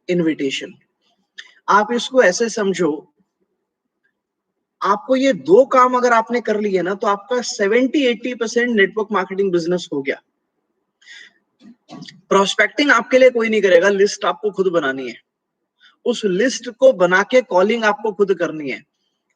Invitation. आप इसको ऐसे समझो, आपको ये 2 काम अगर आपने कर लिए ना तो आपका 70-80% नेटवर्क मार्केटिंग बिजनेस हो गया। प्रोस्पेक्टिंग आपके लिए कोई नहीं करेगा, लिस्ट आपको खुद बनानी है। उस लिस्ट को बना के कॉलिंग आपको खुद करनी है।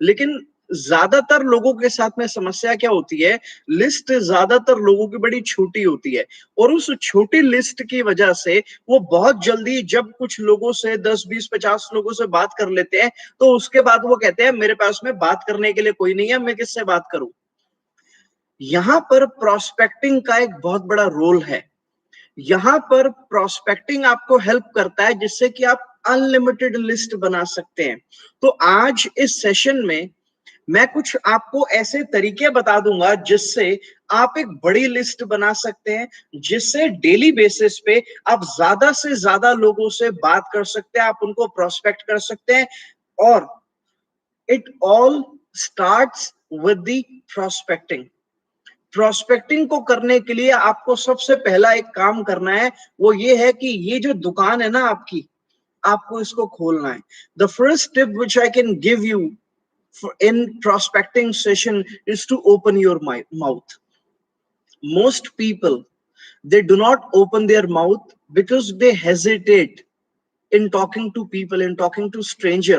लेकिन ज्यादातर लोगों के साथ में समस्या क्या होती है, लिस्ट ज्यादातर लोगों की बड़ी छोटी होती है और उस छोटी लिस्ट की वजह से वो बहुत जल्दी जब कुछ लोगों से 10, 20, 50 लोगों से बात कर लेते हैं तो उसके बाद वो कहते हैं मेरे पास में बात करने के लिए कोई नहीं है, मैं किससे बात करूं। यहां पर प्रोस्पेक्टिंग का एक बहुत बड़ा रोल है। यहां पर प्रोस्पेक्टिंग आपको हेल्प करता है जिससे कि आप अनलिमिटेड लिस्ट बना सकते हैं। तो आज इस सेशन में मैं कुछ आपको ऐसे तरीके बता दूंगा जिससे आप एक बड़ी लिस्ट बना सकते हैं, जिससे डेली बेसिस पे आप ज्यादा से ज्यादा लोगों से बात कर सकते हैं, आप उनको प्रोस्पेक्ट कर सकते हैं। और it all starts with the prospecting. Prospecting को करने के लिए आपको सबसे पहला एक काम करना है, वो ये है कि ये जो दुकान है ना आपकी, आपको इसको खोलना है। The first tip which I can give you in prospecting session is to open your mouth. Most people, they do not open their mouth because they hesitate in talking to people, in talking to stranger.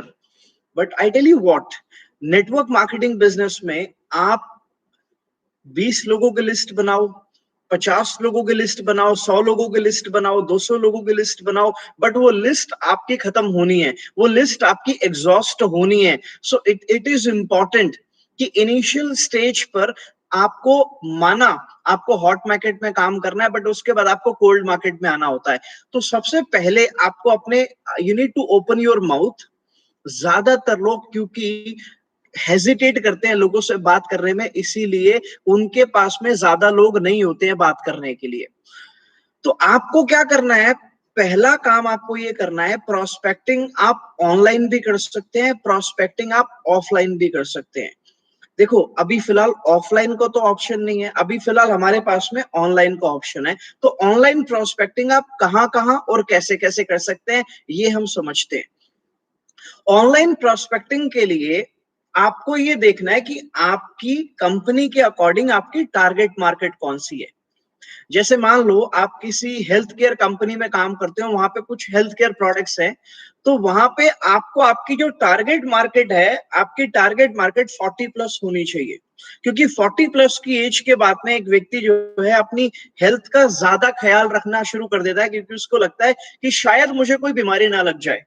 But I tell you what, network marketing business में आप 20 लोगों की list बनाओ, 50 लोगों की list बनाओ, 100 लोगों की लिस्ट बनाओ, 200 लोगों की लिस्ट बनाओ, बट वो लिस्ट आपकी खत्म होनी है, वो लिस्ट आपकी एग्जॉस्ट होनी है। सो इट इज इंपॉर्टेंट कि इनिशियल स्टेज पर आपको माना आपको हॉट मार्केट में काम करना है, बट उसके बाद आपको कोल्ड मार्केट में आना होता है। तो सबसे पहले आपको अपने you need to open your mouth. ज्यादातर लोग क्योंकि हेजिटेट करते हैं लोगों से बात करने में, इसीलिए उनके पास में ज्यादा लोग नहीं होते हैं बात करने के लिए। तो आपको क्या करना है, पहला काम आपको ये करना है, प्रोस्पेक्टिंग आप ऑनलाइन भी कर सकते हैं, प्रोस्पेक्टिंग आप ऑफलाइन भी कर सकते हैं। देखो अभी फिलहाल ऑफलाइन को तो ऑप्शन नहीं है, अभी फिलहाल हमारे पास में ऑनलाइन का ऑप्शन है। तो ऑनलाइन प्रोस्पेक्टिंग आप कहां कहां और कैसे कैसे कर सकते हैं ये हम समझते हैं। ऑनलाइन प्रोस्पेक्टिंग के लिए आपको ये देखना है कि आपकी कंपनी के अकॉर्डिंग आपकी टारगेट मार्केट कौन सी है। जैसे मान लो आप किसी हेल्थ केयर कंपनी में काम करते हो, वहां पे कुछ हेल्थ केयर प्रोडक्ट्स हैं, तो वहां पे आपको आपकी जो टारगेट मार्केट है, आपकी टारगेट मार्केट 40 प्लस होनी चाहिए। क्योंकि 40 प्लस की एज के बाद में एक व्यक्ति जो है अपनी हेल्थ का ज्यादा ख्याल रखना शुरू कर देता है, क्योंकि उसको लगता है कि शायद मुझे कोई बीमारी ना लग जाए,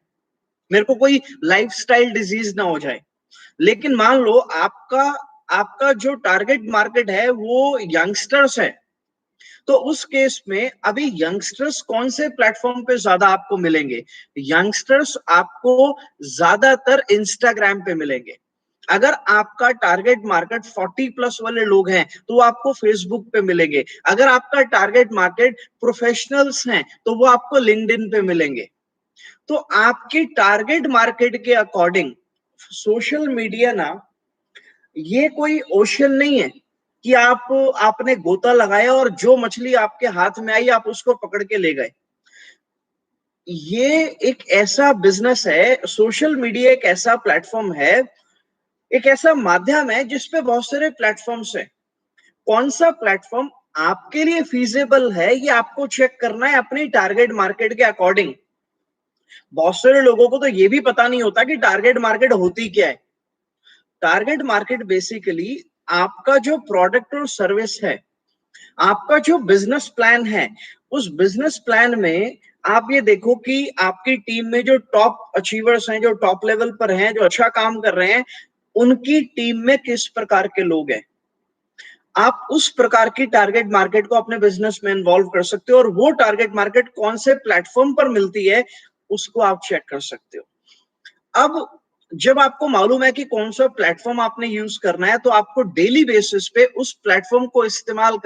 मेरे को कोई लाइफस्टाइल डिजीज ना हो जाए। लेकिन मान लो आपका आपका जो टारगेट मार्केट है वो यंगस्टर्स है, तो उस केस में अभी यंगस्टर्स कौन से प्लेटफॉर्म पे ज्यादा आपको मिलेंगे, यंगस्टर्स आपको ज्यादातर इंस्टाग्राम पे मिलेंगे। अगर आपका टारगेट मार्केट 40 प्लस वाले लोग हैं तो वो आपको फेसबुक पे मिलेंगे। अगर आपका टारगेट मार्केट प्रोफेशनल्स हैं तो वो आपको लिंक्डइन पे मिलेंगे। तो आपकी टारगेट मार्केट के अकॉर्डिंग सोशल मीडिया ना, ये कोई ओशन नहीं है कि आपने गोता लगाया और जो मछली आपके हाथ में आई आप उसको पकड़ के ले गए। ये एक ऐसा बिजनेस है, सोशल मीडिया एक ऐसा प्लेटफॉर्म है, एक ऐसा माध्यम है जिसपे बहुत सारे प्लेटफॉर्म्स हैं। कौन सा प्लेटफॉर्म आपके लिए फीजिबल है ये आपको चेक करना है अपनी टारगेट मार्केट के अकॉर्डिंग। बहुत सारे लोगों को तो ये भी पता नहीं होता कि टारगेट मार्केट होती क्या है। टारगेट मार्केट बेसिकली आपका जो प्रोडक्ट और सर्विस है, आपका जो बिजनेस प्लान है, उस बिजनेस प्लान में आप ये देखो कि आपकी टीम में जो टॉप अचीवर्स हैं, जो टॉप लेवल पर हैं, जो अच्छा काम कर रहे हैं, उनकी टीम में किस प्रकार के लोग हैं। आप उस प्रकार की टारगेट मार्केट को अपने बिजनेस में इन्वॉल्व कर सकते हो और वो टारगेट मार्केट कौन से प्लेटफॉर्म पर मिलती है उसको आप चेक कर सकते हो। अब जब आपको मालूम है कि कौन सा प्लेटफॉर्म आपने यूज करना है, तो आपको डेली बेसिस पे उस प्लेटफॉर्म को इस्तेमाल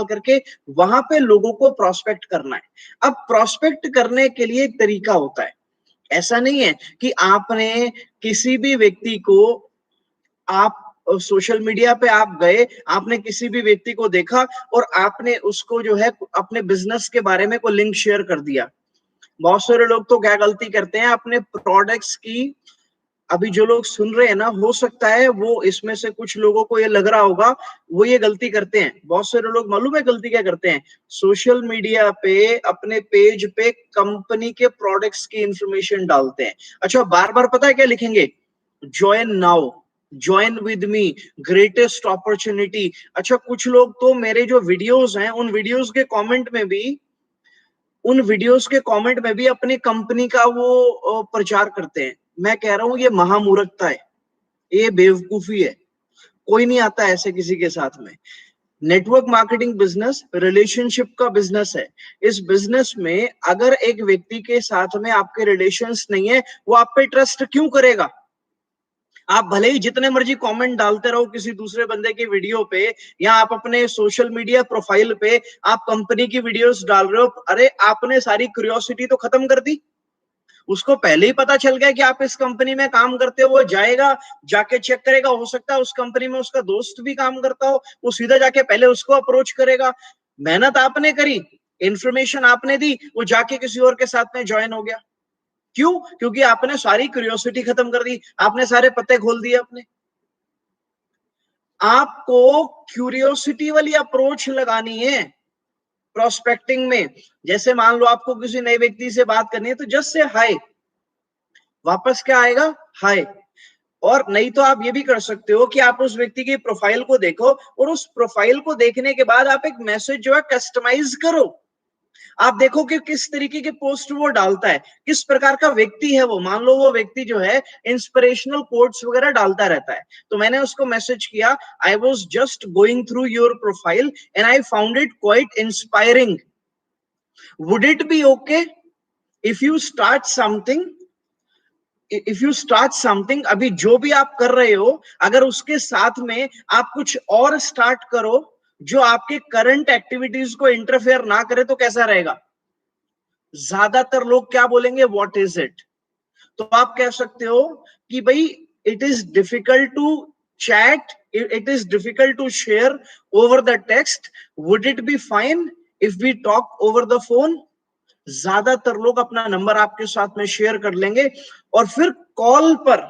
करके वहां पे लोगों को प्रोस्पेक्ट करना है। अब प्रोस्पेक्ट करने के लिए एक तरीका होता है। ऐसा नहीं है कि आपने किसी भी व्यक्ति को आप सोशल मीडिया पे आप गए, आपने किसी भी व्यक्ति को देखा और आपने उसको जो है अपने बिजनेस के बारे में कोई लिंक शेयर कर दिया। बहुत सारे लोग तो क्या गलती करते हैं अपने प्रोडक्ट्स की, अभी जो लोग सुन रहे हैं ना, हो सकता है वो इसमें से कुछ लोगों को ये लग रहा होगा, वो ये गलती करते हैं। बहुत सारे लोग मालूम है गलती क्या करते हैं? सोशल मीडिया पे अपने पेज पे कंपनी के प्रोडक्ट्स की इंफॉर्मेशन डालते हैं। अच्छा, बार-बार पता है क्या लिखेंगे? Join now, join with me, greatest opportunity. अच्छा, कुछ लोग तो मेरे जो वीडियोस हैं, उन वीडियोस के कमेंट में भी अपनी कंपनी का वो प्रचार करते हैं। मैं कह रहा हूं ये महामूर्खता है, ये बेवकूफी है। कोई नहीं आता ऐसे किसी के साथ में। नेटवर्क मार्केटिंग बिजनेस रिलेशनशिप का बिजनेस है। इस बिजनेस में अगर एक व्यक्ति के साथ में आपके रिलेशंस नहीं है, वो आप पे ट्रस्ट क्यों करेगा? आप भले ही जितने मर्जी कमेंट डालते रहो किसी दूसरे बंदे की वीडियो पे, या आप अपने सोशल मीडिया प्रोफाइल पे आप कंपनी की वीडियोस डाल रहे हो, अरे आपने सारी क्यूरियोसिटी तो खत्म कर दी। उसको पहले ही पता चल गया कि आप इस कंपनी में काम करते हो, वो जाएगा, जाके चेक करेगा, हो सकता है उस कंपनी में उसका दोस्त भी काम करता हो, वो सीधा जाके पहले उसको अप्रोच करेगा। मेहनत आपने करी, इंफॉर्मेशन आपने दी, वो जाके किसी और के साथ में ज्वाइन हो गया। क्यों? क्योंकि आपने सारी क्यूरियोसिटी खत्म कर दी, आपने सारे पत्ते खोल दिए अपने। आपको क्यूरियोसिटी वाली अप्रोच लगानी है प्रोस्पेक्टिंग में। जैसे मान लो आपको किसी नए व्यक्ति से बात करनी है, तो जस्ट से हाय, वापस क्या आएगा? हाय। और नहीं तो आप ये भी कर सकते हो कि आप उस व्यक्ति की प्रोफाइल को देखो और उस प्रोफाइल को देखने के बाद आप एक मैसेज जो है कस्टमाइज करो। आप देखो कि किस तरीके के पोस्ट वो डालता है, किस प्रकार का व्यक्ति है वो। मान लो वो व्यक्ति जो है इंस्पिरेशनल कोट्स वगैरह डालता रहता है, तो मैंने उसको मैसेज किया, I was just going through your profile and I found it quite inspiring. Would it B okay if you start something, अभी जो भी आप कर रहे हो, अगर उसके साथ में आप कुछ और स्टार्ट करो जो आपके करंट एक्टिविटीज को इंटरफेयर ना करे, तो कैसा रहेगा? ज्यादातर लोग क्या बोलेंगे? What is it? तो आप कह सकते हो कि भाई, it is difficult to chat, it is difficult to share over the text, would it be fine if we talk over the phone? ज्यादातर लोग अपना नंबर आपके साथ में शेयर कर लेंगे और फिर कॉल पर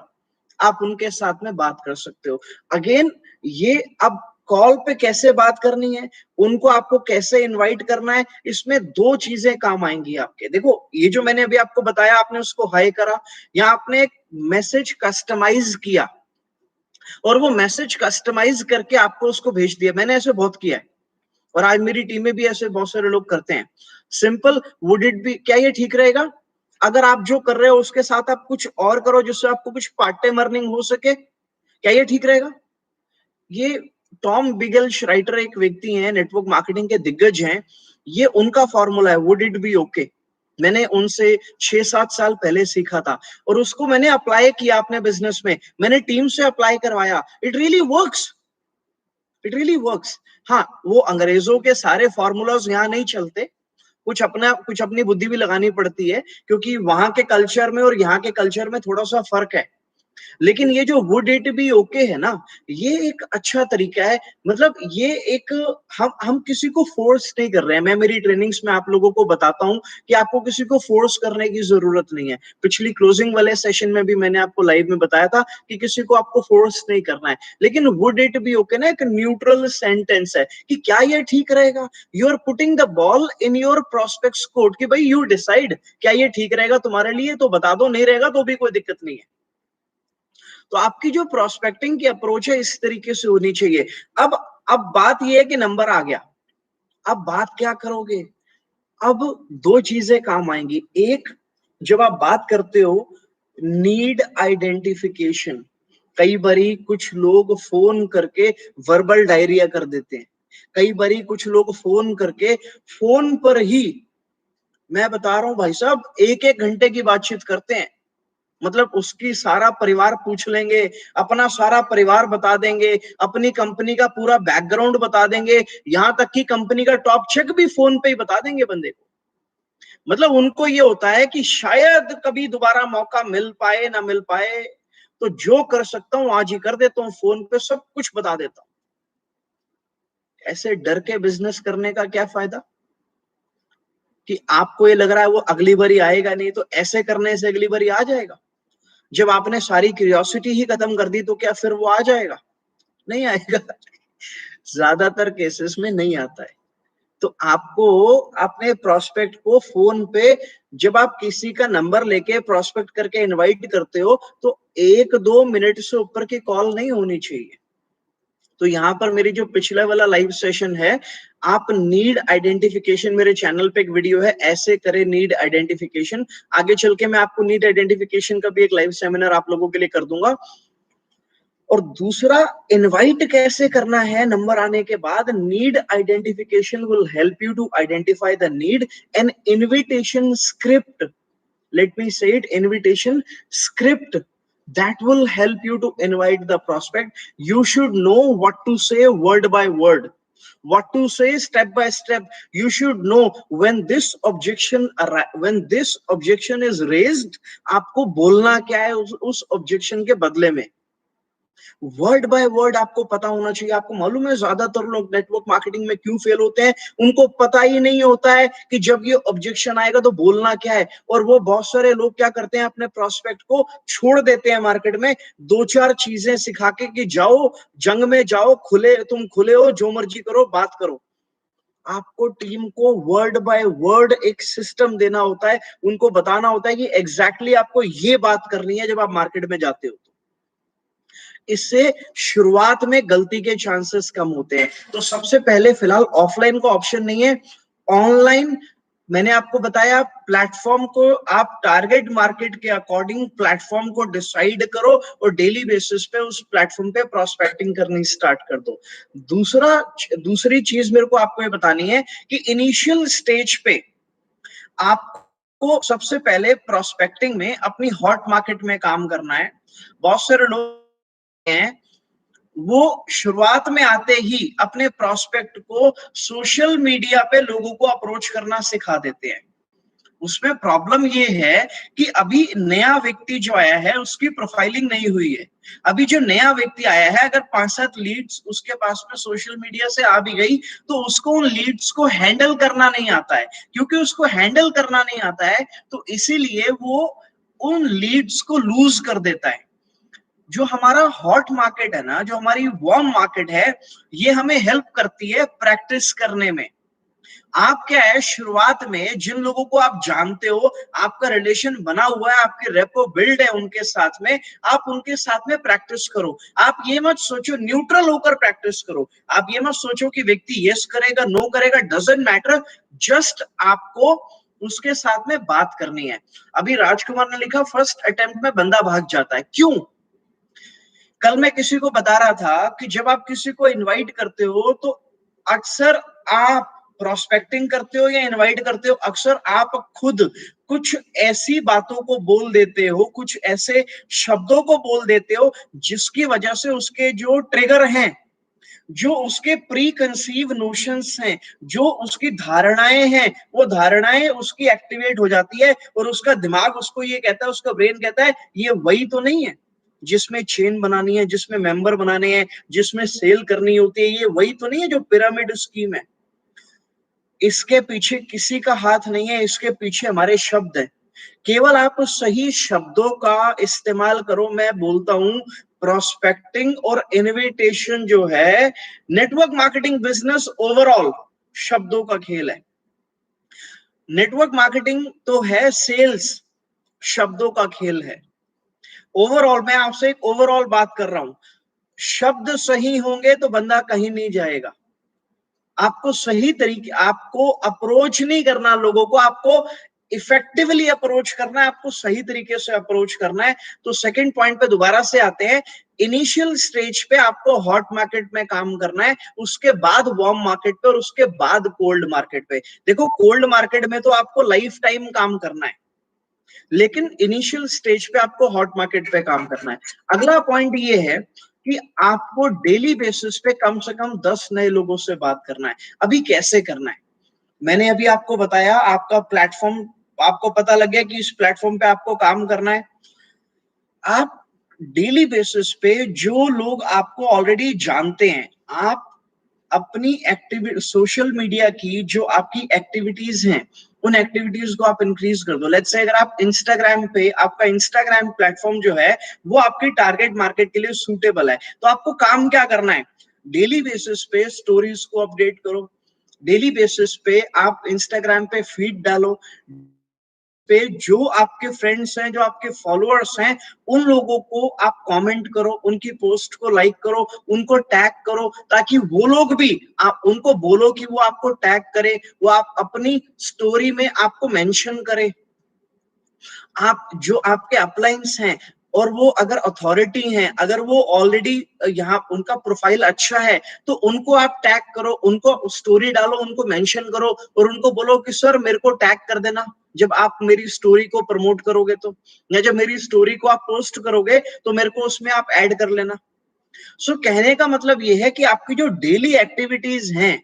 आप उनके साथ में बात कर सकते हो। अगेन, ये अब कॉल पे कैसे बात करनी है, उनको आपको कैसे इनवाइट करना है, इसमें दो चीजें काम आएंगी आपके। देखो, ये जो मैंने अभी आपको बताया, आपने उसको हाई करा या आपने एक मैसेज कस्टमाइज किया और वो मैसेज कस्टमाइज करके आपको उसको भेज दिया। मैंने ऐसे बहुत किया है और आज मेरी टीम में भी ऐसे बहुत सारे लोग करते हैं। सिंपल, वुड इट बी, क्या ये ठीक रहेगा अगर आप जो कर रहे हो उसके साथ आप कुछ और करो जिससे आपको कुछ पार्ट टाइम अर्निंग हो सके? क्या ये ठीक रहेगा? ये टॉम बिगल श्राइटर एक व्यक्ति हैं, नेटवर्क मार्केटिंग के दिग्गज हैं, ये उनका फॉर्मूला है, वुड इट बी ओके। मैंने उनसे 6-7 साल पहले सीखा था और उसको मैंने अप्लाई किया अपने बिजनेस में, मैंने टीम से अप्लाई करवाया। It really works, it really works. हाँ, वो अंग्रेजों के सारे फॉर्मूलाज यहाँ नहीं चलते, कुछ अपनी बुद्धि भी लगानी पड़ती है, क्योंकि वहां के कल्चर में और यहाँ के कल्चर में थोड़ा सा फर्क है। लेकिन ये जो वुड इट बी ओके है ना, ये एक अच्छा तरीका है। मतलब ये एक, हम किसी को फोर्स नहीं कर रहे हैं। मैं मेरी ट्रेनिंग्स में आप लोगों को बताता हूं कि आपको किसी को फोर्स करने की जरूरत नहीं है। पिछली क्लोजिंग वाले सेशन में भी मैंने आपको लाइव में बताया था कि किसी को आपको फोर्स नहीं करना है। लेकिन वुड इट बी ओके ना एक न्यूट्रल सेंटेंस है कि क्या ये ठीक रहेगा। You are putting the ball in your prospects court कि भाई यू डिसाइड, क्या ये ठीक रहेगा तुम्हारे लिए तो बता दो, नहीं रहेगा तो भी कोई दिक्कत नहीं है। तो आपकी जो प्रोस्पेक्टिंग की अप्रोच है इस तरीके से होनी चाहिए। अब अब बात यह है कि नंबर आ गया, अब बात क्या करोगे? अब दो चीजें काम आएंगी। एक, जब आप बात करते हो नीड आइडेंटिफिकेशन, कई बारी कुछ लोग फोन करके वर्बल डायरिया कर देते हैं। कई बारी कुछ लोग फोन करके फोन पर ही, मैं बता रहा हूं भाई साहब, 1-1 घंटे की बातचीत करते हैं। मतलब उसकी सारा परिवार पूछ लेंगे, अपना सारा परिवार बता देंगे, अपनी कंपनी का पूरा बैकग्राउंड बता देंगे, यहां तक कि कंपनी का टॉप चेक भी फोन पे ही बता देंगे बंदे को। मतलब उनको ये होता है कि शायद कभी दोबारा मौका मिल पाए ना मिल पाए, तो जो कर सकता हूं आज ही कर देता हूं, फोन पे सब कुछ बता देता हूं। ऐसे डर के बिजनेस करने का क्या फायदा? कि आपको ये लग रहा है वो अगली बारी आएगा नहीं, तो ऐसे करने से अगली बारी आ जाएगा। जब आपने सारी क्यूरियोसिटी ही खत्म कर दी तो क्या फिर वो आ जाएगा? नहीं आएगा। ज्यादातर केसेस में नहीं आता है। तो आपको अपने प्रोस्पेक्ट को फोन पे, जब आप किसी का नंबर लेके प्रोस्पेक्ट करके इनवाइट करते हो, तो 1-2 मिनट से ऊपर की कॉल नहीं होनी चाहिए। तो यहाँ पर मेरी जो पिछले वाला लाइव सेशन है, आप नीड आइडेंटिफिकेशन, मेरे चैनल पे एक वीडियो है, ऐसे करें नीड आइडेंटिफिकेशन। आगे चल के मैं आपको नीड आइडेंटिफिकेशन का भी एक लाइव सेमिनार आप लोगों के लिए कर दूंगा। और दूसरा, इनवाइट कैसे करना है नंबर आने के बाद। Need identification will help you to identify the need. An invitation script, let me say it, invitation script, that will help you to invite the prospect. You should know what to say word by word, what to say step by step. You should know when this objection is raised, आपको बोलना क्या है उस objection के बदले में। Word by word आपको पता होना चाहिए। आपको मालूम है ज्यादातर लोग नेटवर्क मार्केटिंग में क्यों फेल होते हैं? उनको पता ही नहीं होता है कि जब ये ऑब्जेक्शन आएगा तो बोलना क्या है। और वो बहुत सारे लोग क्या करते हैं, अपने प्रोस्पेक्ट को छोड़ देते हैं मार्केट में 2-4 चीजें सिखा के कि जाओ जंग में जाओ, तुम खुले हो, जो मर्जी करो, बात करो। आपको टीम को वर्ड बाय वर्ड एक सिस्टम देना होता है, उनको बताना होता है कि एग्जैक्टली आपको ये बात करनी है जब आप मार्केट में जाते हो। इससे शुरुआत में गलती के चांसेस कम होते हैं। तो सबसे पहले फिलहाल ऑफलाइन का ऑप्शन नहीं है, ऑनलाइन मैंने आपको बताया, प्लेटफॉर्म को आप टारगेट मार्केट के अकॉर्डिंग प्लेटफॉर्म को डिसाइड करो और डेली बेसिस पे उस प्लेटफॉर्म पे प्रोस्पेक्टिंग करनी स्टार्ट कर दो। दूसरी चीज मेरे को आपको ये बतानी है कि इनिशियल स्टेज पे आपको सबसे पहले प्रोस्पेक्टिंग में अपनी हॉट मार्केट में काम करना है। बहुत सारे लोग हैं, वो शुरुआत में आते ही अपने प्रोस्पेक्ट को सोशल मीडिया पे लोगों को अप्रोच करना सिखा देते हैं। उसमें प्रॉब्लम ये है कि अभी नया व्यक्ति जो आया है उसकी प्रोफाइलिंग नहीं हुई है। अभी जो नया व्यक्ति आया है, अगर 5-7 लीड्स उसके पास में सोशल मीडिया से आ भी गई, तो उसको उन लीड्स को हैंडल करना नहीं आता है। क्योंकि उसको हैंडल करना नहीं आता है, तो इसीलिए वो उन लीड्स को लूज कर देता है। जो हमारा हॉट मार्केट है ना, जो हमारी वार्म मार्केट है, ये हमें हेल्प करती है प्रैक्टिस करने में। आप क्या है, शुरुआत में जिन लोगों को आप जानते हो, आपका रिलेशन बना हुआ है, आपकी रेपो बिल्ड है उनके साथ में, आप उनके साथ में प्रैक्टिस करो। आप ये मत सोचो, न्यूट्रल होकर प्रैक्टिस करो। आप ये मत सोचो कि व्यक्ति यस करेगा नो करेगा, डजंट मैटर, जस्ट आपको उसके साथ में बात करनी है। अभी राजकुमार ने लिखा फर्स्ट अटेम्प्ट में बंदा भाग जाता है, क्यों? कल मैं किसी को बता रहा था कि जब आप किसी को इनवाइट करते हो, तो अक्सर आप प्रोस्पेक्टिंग करते हो या इनवाइट करते हो, अक्सर आप खुद कुछ ऐसी बातों को बोल देते हो, कुछ ऐसे शब्दों को बोल देते हो जिसकी वजह से उसके जो ट्रिगर हैं, जो उसके प्री कंसीव नोशंस हैं, जो उसकी धारणाएं हैं, वो धारणाएं उसकी एक्टिवेट हो जाती है और उसका दिमाग उसको ये कहता है, उसका ब्रेन कहता है ये वही तो नहीं है जिसमें चेन बनानी है, जिसमें मेंबर बनाने हैं, जिसमें सेल करनी होती है, ये वही तो नहीं है जो पिरामिड स्कीम है। इसके पीछे किसी का हाथ नहीं है, इसके पीछे हमारे शब्द हैं। केवल आप सही शब्दों का इस्तेमाल करो। मैं बोलता हूं, प्रोस्पेक्टिंग और इनविटेशन जो है, नेटवर्क मार्केटिंग बिजनेस ओवरऑल शब्दों का खेल है। नेटवर्क मार्केटिंग तो है सेल्स, शब्दों का खेल है। ओवरऑल मैं आपसे एक ओवरऑल बात कर रहा हूं। शब्द सही होंगे तो बंदा कहीं नहीं जाएगा। आपको सही तरीके, आपको अप्रोच नहीं करना लोगों को, आपको इफेक्टिवली अप्रोच करना है, आपको सही तरीके से अप्रोच करना है। तो सेकंड पॉइंट पे दोबारा से आते हैं, इनिशियल स्टेज पे आपको हॉट मार्केट में काम करना है, उसके बाद वार्म मार्केट पे और उसके बाद कोल्ड मार्केट पे। देखो, कोल्ड मार्केट में तो आपको लाइफ टाइम काम करना है, लेकिन इनिशियल स्टेज पे आपको हॉट मार्केट पे काम करना है। अगला पॉइंट ये है कि आपको डेली बेसिस पे कम से कम 10 नए लोगों से बात करना है। अभी कैसे करना है, मैंने अभी आपको बताया। आपका प्लेटफॉर्म, आपको पता लग गया कि इस प्लेटफॉर्म पे आपको काम करना है। आप डेली बेसिस पे जो लोग आपको ऑलरेडी जानते हैं, आप अपनी एक्टिविटी सोशल मीडिया की जो आपकी एक्टिविटीज हैं, उन एक्टिविटीज को आप इंक्रीज कर दो। लेट्स से अगर आप इंस्टाग्राम पे, आपका इंस्टाग्राम प्लेटफॉर्म जो है वो आपकी टारगेट मार्केट के लिए सूटेबल है, तो आपको काम क्या करना है, डेली बेसिस पे स्टोरीज को अपडेट करो, डेली बेसिस पे आप इंस्टाग्राम पे फीड डालो, पे जो आपके फ्रेंड्स हैं, जो आपके फॉलोअर्स हैं, उन लोगों को आप कमेंट करो, उनकी पोस्ट को लाइक करो, उनको टैग करो, ताकि वो लोग भी, आप उनको बोलो कि वो आपको टैग करे, वो आप अपनी स्टोरी में आपको मेंशन करे। आप जो आपके अपलाइंस हैं और वो अगर अथॉरिटी हैं, अगर वो ऑलरेडी यहाँ उनका प्रोफाइल अच्छा है, तो उनको आप टैग करो, उनको स्टोरी डालो, उनको मेंशन करो और उनको बोलो कि सर मेरे को टैग कर देना जब आप मेरी स्टोरी को प्रमोट करोगे, तो या जब मेरी स्टोरी को आप पोस्ट करोगे तो मेरे को उसमें आप ऐड कर लेना। सो कहने का मतलब ये है कि आपकी जो डेली एक्टिविटीज हैं,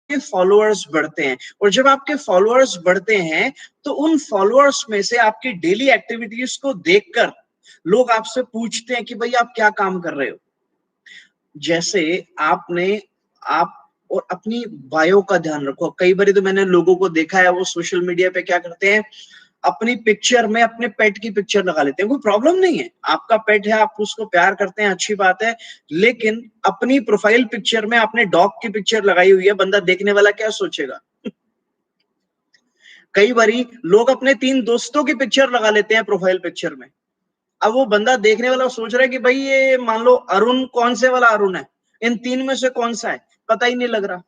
फॉलोअर्स बढ़ते हैं, और जब आपके फॉलोअर्स बढ़ते हैं तो उन फॉलोअर्स में से आपकी डेली एक्टिविटीज को देखकर लोग आपसे पूछते हैं कि भाई आप क्या काम कर रहे हो। जैसे आपने आप और अपनी बायो का ध्यान रखो। कई बार तो मैंने लोगों को देखा है, वो सोशल मीडिया पे क्या करते हैं, अपनी पिक्चर में अपने पेट की पिक्चर लगा लेते हैं। कोई प्रॉब्लम नहीं है, आपका पेट है, आप उसको प्यार करते हैं, अच्छी बात है, लेकिन अपनी प्रोफाइल पिक्चर में आपने डॉग की पिक्चर लगाई हुई है, बंदा देखने वाला क्या सोचेगा। कई बारी लोग अपने 3 दोस्तों की पिक्चर लगा लेते हैं प्रोफाइल पिक्चर में। अब वो बंदा देखने वाला सोच रहा है कि भाई ये मान लो अरुण कौन से वाला अरुण है, इन 3 में से कौन सा है, पता ही नहीं लग रहा।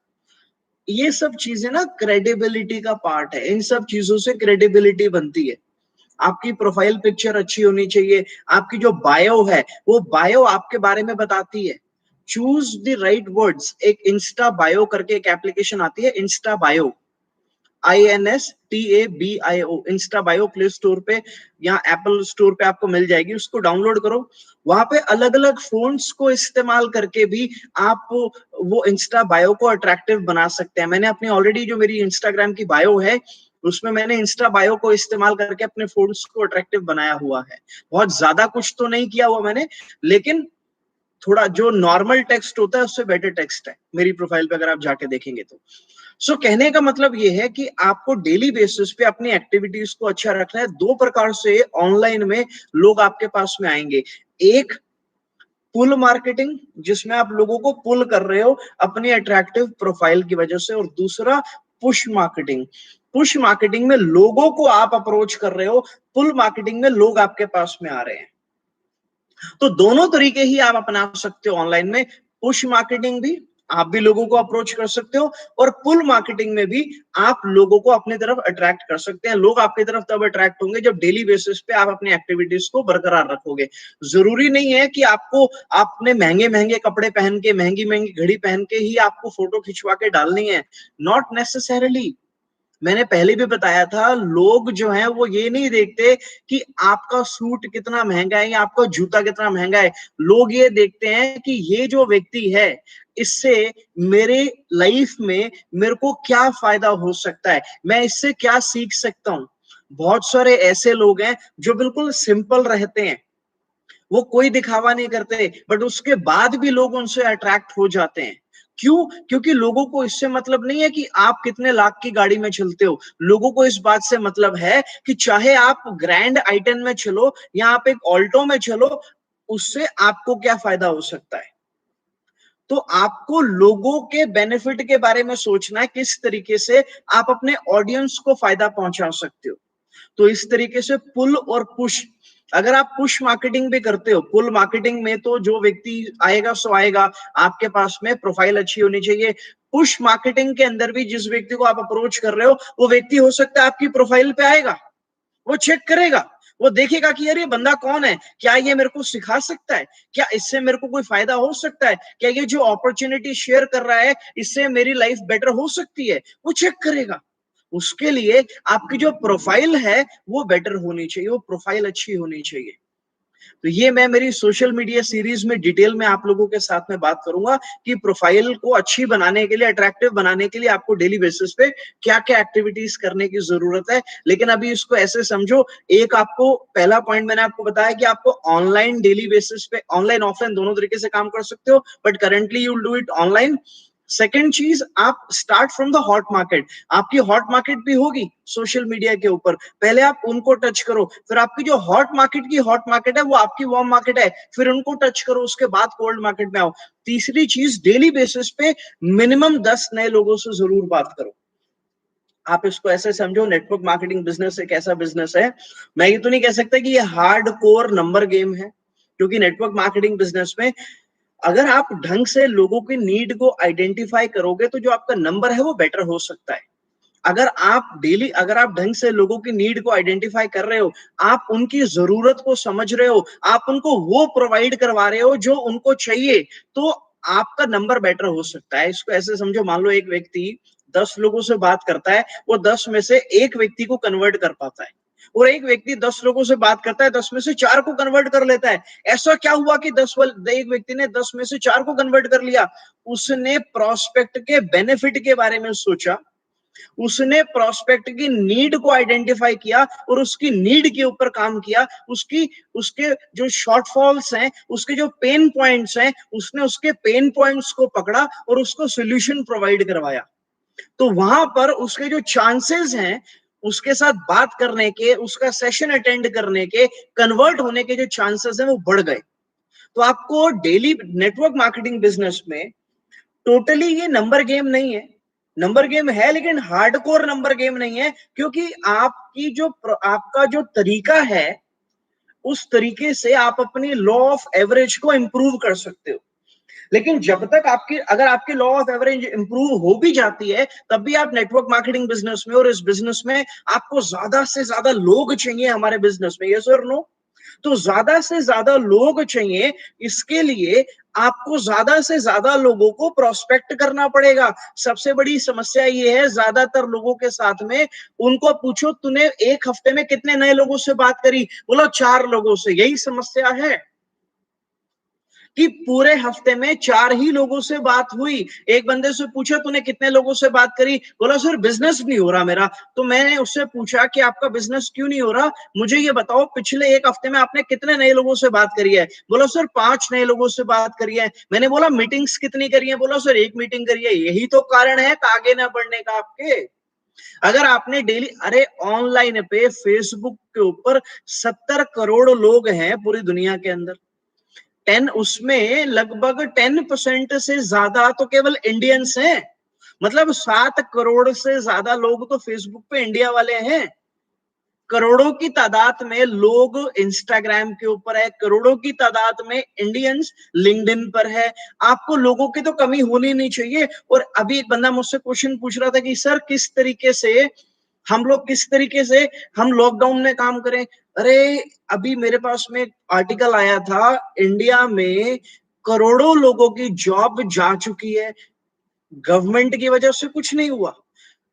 ये सब चीजें ना क्रेडिबिलिटी का पार्ट है, इन सब चीजों से क्रेडिबिलिटी बनती है। आपकी प्रोफाइल पिक्चर अच्छी होनी चाहिए, आपकी जो बायो है वो बायो आपके बारे में बताती है। Choose the right words. एक इंस्टा बायो करके एक एप्लीकेशन आती है, Insta bio, INSTABIO, Insta bio play store पे या एप्पल स्टोर पे आपको मिल जाएगी, उसको डाउनलोड करो। वहां पे अलग अलग फोन्ट्स को इस्तेमाल करके भी आप वो इंस्टा बायो को अट्रैक्टिव बना सकते हैं। मैंने अपनी ऑलरेडी जो मेरी इंस्टाग्राम की बायो है उसमें मैंने इंस्टा बायो को इस्तेमाल करके अपने फोन्ट्स को अट्रैक्टिव बनाया हुआ है। बहुत ज्यादा कुछ तो नहीं किया हुआ मैंने, लेकिन थोड़ा जो नॉर्मल टेक्स्ट होता है उससे बेटर टेक्स्ट है मेरी प्रोफाइल पे, अगर आप जाके देखेंगे तो। सो कहने का मतलब ये है कि आपको डेली बेसिस पे अपनी एक्टिविटीज को अच्छा रखना है। 2 प्रकार से ऑनलाइन में लोग आपके पास में आएंगे। एक, पुल मार्केटिंग, जिसमें आप लोगों को पुल कर रहे हो अपनी अट्रैक्टिव प्रोफाइल की वजह से, और दूसरा पुश मार्केटिंग। पुश मार्केटिंग में लोगों को आप अप्रोच कर रहे हो, पुल मार्केटिंग में लोग आपके पास में आ रहे हैं। तो दोनों तरीके ही आप अपना सकते हो ऑनलाइन में। पुश मार्केटिंग भी आप भी लोगों को अप्रोच कर सकते हो, और पुल मार्केटिंग में भी आप लोगों को अपनी तरफ अट्रैक्ट कर सकते हैं। लोग आपकी तरफ तब अट्रैक्ट होंगे जब डेली बेसिस पे आप अपनी एक्टिविटीज को बरकरार रखोगे। जरूरी नहीं है कि आपको आपने महंगे महंगे कपड़े पहन के, महंगी महंगी घड़ी पहन के ही आपको फोटो खिंचवा के डालनी है, नॉट नेसेसरली। मैंने पहले भी बताया था, लोग जो हैं वो ये नहीं देखते कि आपका सूट कितना महंगा है या आपका जूता कितना महंगा है। लोग ये देखते हैं कि ये जो व्यक्ति है, इससे मेरे लाइफ में मेरे को क्या फायदा हो सकता है, मैं इससे क्या सीख सकता हूं। बहुत सारे ऐसे लोग हैं जो बिल्कुल सिंपल रहते हैं, वो कोई दिखावा नहीं करते, बट उसके बाद भी लोग उनसे अट्रैक्ट हो जाते हैं। क्यों? क्योंकि लोगों को इससे मतलब नहीं है कि आप कितने लाख की गाड़ी में चलते हो। लोगों को इस बात से मतलब है कि चाहे आप ग्रैंड आई10 में चलो या आप एक ऑल्टो में चलो, उससे आपको क्या फायदा हो सकता है। तो आपको लोगों के बेनिफिट के बारे में सोचना है, किस तरीके से आप अपने ऑडियंस को फायदा पहुंचा सकते हो। तो इस तरीके से पुल और पुश, अगर आप पुश मार्केटिंग भी करते हो, पुल मार्केटिंग में तो जो व्यक्ति आएगा सो आएगा, आपके पास में प्रोफाइल अच्छी होनी चाहिए। पुश मार्केटिंग के अंदर भी जिस व्यक्ति को आप अप्रोच कर रहे हो, वो व्यक्ति हो सकता है आपकी प्रोफाइल पे आएगा, वो चेक करेगा, वो देखेगा कि यार ये बंदा कौन है, क्या ये मेरे को सिखा सकता है, क्या इससे मेरे को कोई फायदा हो सकता है, क्या ये जो अपॉर्चुनिटी शेयर कर रहा है इससे मेरी लाइफ बेटर हो सकती है, वो चेक करेगा। उसके लिए आपकी जो प्रोफाइल है वो बेटर होनी चाहिए, वो प्रोफाइल अच्छी होनी चाहिए। तो ये मैं मेरी सोशल मीडिया सीरीज में डिटेल में आप लोगों के साथ में बात करूंगा कि प्रोफाइल को अच्छी बनाने के लिए, अट्रैक्टिव बनाने के लिए आपको डेली बेसिस पे क्या क्या एक्टिविटीज करने की जरूरत है। लेकिन अभी इसको ऐसे समझो, एक आपको पहला पॉइंट मैंने आपको बताया कि आपको ऑनलाइन डेली बेसिस पे, ऑनलाइन ऑफलाइन दोनों तरीके से काम कर सकते हो, but currently you will do it online. Second चीज, आप start from the hot market. आपकी हॉट मार्केट भी होगी सोशल मीडिया के ऊपर, पहले आप उनको टच करो, फिर आपकी जो हॉट मार्केट की हॉट मार्केट है वो आपकी वार्म मार्केट है, फिर उनको टच करो, उसके बाद कोल्ड मार्केट में आओ। तीसरी चीज, डेली बेसिस पे मिनिमम 10 नए लोगों से जरूर बात करो। आप इसको ऐसे समझो, नेटवर्क मार्केटिंग बिजनेस एक ऐसा बिजनेस है, मैं ये तो नहीं कह सकता कि ये हार्ड कोर नंबर गेम है, क्योंकि नेटवर्क मार्केटिंग बिजनेस में अगर आप ढंग से लोगों की नीड को आइडेंटिफाई करोगे तो जो आपका नंबर है वो बेटर हो सकता है। अगर आप ढंग से लोगों की नीड को आइडेंटिफाई कर रहे हो, आप उनकी जरूरत को समझ रहे हो, आप उनको वो प्रोवाइड करवा रहे हो जो उनको चाहिए, तो आपका नंबर बेटर हो सकता है। इसको ऐसे समझो, मान लो एक व्यक्ति 10 लोगों से बात करता है, वो 10 में से एक व्यक्ति को कन्वर्ट कर पाता है, और एक व्यक्ति 10 लोगों से बात करता है, 10 में से 4 को कन्वर्ट कर लेता है। ऐसा क्या हुआ कि एक व्यक्ति ने 10 में से 4 को कन्वर्ट कर लिया? उसने प्रोस्पेक्ट के बेनिफिट के बारे में सोचा, उसने प्रोस्पेक्ट की नीड को आइडेंटिफाई किया और उसकी नीड के ऊपर काम किया, उसके जो शॉर्टफॉल्स हैं, उसके जो पेन पॉइंट्स हैं, उसने उसके पेन पॉइंट्स को पकड़ा और उसको सॉल्यूशन प्रोवाइड करवाया। तो वहां पर उसके जो चांसेस हैं उसके साथ बात करने के, उसका सेशन अटेंड करने के, कन्वर्ट होने के जो चांसेस हैं वो बढ़ गए। तो आपको डेली नेटवर्क मार्केटिंग बिजनेस में टोटली ये नंबर गेम नहीं है। नंबर गेम है लेकिन हार्डकोर नंबर गेम नहीं है, क्योंकि आपका जो तरीका है, उस तरीके से आप अपनी लॉ ऑफ एवरेज को इंप्रूव कर सकते हो। लेकिन जब तक अगर आपकी लॉ ऑफ एवरेज इंप्रूव हो भी जाती है, तब भी आप नेटवर्क मार्केटिंग बिजनेस में, और इस बिजनेस में आपको ज्यादा से ज्यादा लोग चाहिए हमारे बिजनेस में, यस और नो? तो ज्यादा से ज्यादा लोग चाहिए, इसके लिए आपको ज्यादा से ज्यादा लोगों को प्रोस्पेक्ट करना पड़ेगा। सबसे बड़ी समस्या ये है, ज्यादातर लोगों के साथ में उनको पूछो तूने एक हफ्ते में कितने नए लोगों से बात करी, बोलो 4 लोगों से। यही समस्या है कि पूरे हफ्ते में 4 ही लोगों से बात हुई। एक बंदे से पूछा तूने कितने लोगों से बात करी, बोला सर बिजनेस नहीं हो रहा मेरा। तो मैंने उससे पूछा कि आपका बिजनेस क्यों नहीं हो रहा, मुझे ये बताओ पिछले एक हफ्ते में आपने कितने नए लोगों से बात करी है? बोला सर 5 नए लोगों से बात करी है। मैंने बोला मीटिंग्स कितनी करी है? बोला सर 1 मीटिंग करी है। यही तो कारण है आगे ना बढ़ने का आपके। अगर आपने डेली, अरे ऑनलाइन पे फेसबुक के ऊपर 70 करोड़ लोग हैं पूरी दुनिया के अंदर, 10 उसमें लगभग 10% से ज्यादा तो केवल इंडियंस हैं। मतलब 7 करोड़ से ज्यादा लोग तो फेसबुक पे इंडिया वाले हैं। करोड़ों की तादाद में लोग इंस्टाग्राम के ऊपर है, करोड़ों की तादाद में इंडियंस लिंक्डइन पर है। आपको लोगों की तो कमी होनी नहीं चाहिए। और अभी एक बंदा मुझसे क्वेश्चन पूछ रहा था कि सर किस तरीके से हम लॉकडाउन में काम करें। अरे अभी मेरे पास में एक आर्टिकल आया था, इंडिया में करोड़ों लोगों की जॉब जा चुकी है, गवर्नमेंट की वजह से कुछ नहीं हुआ।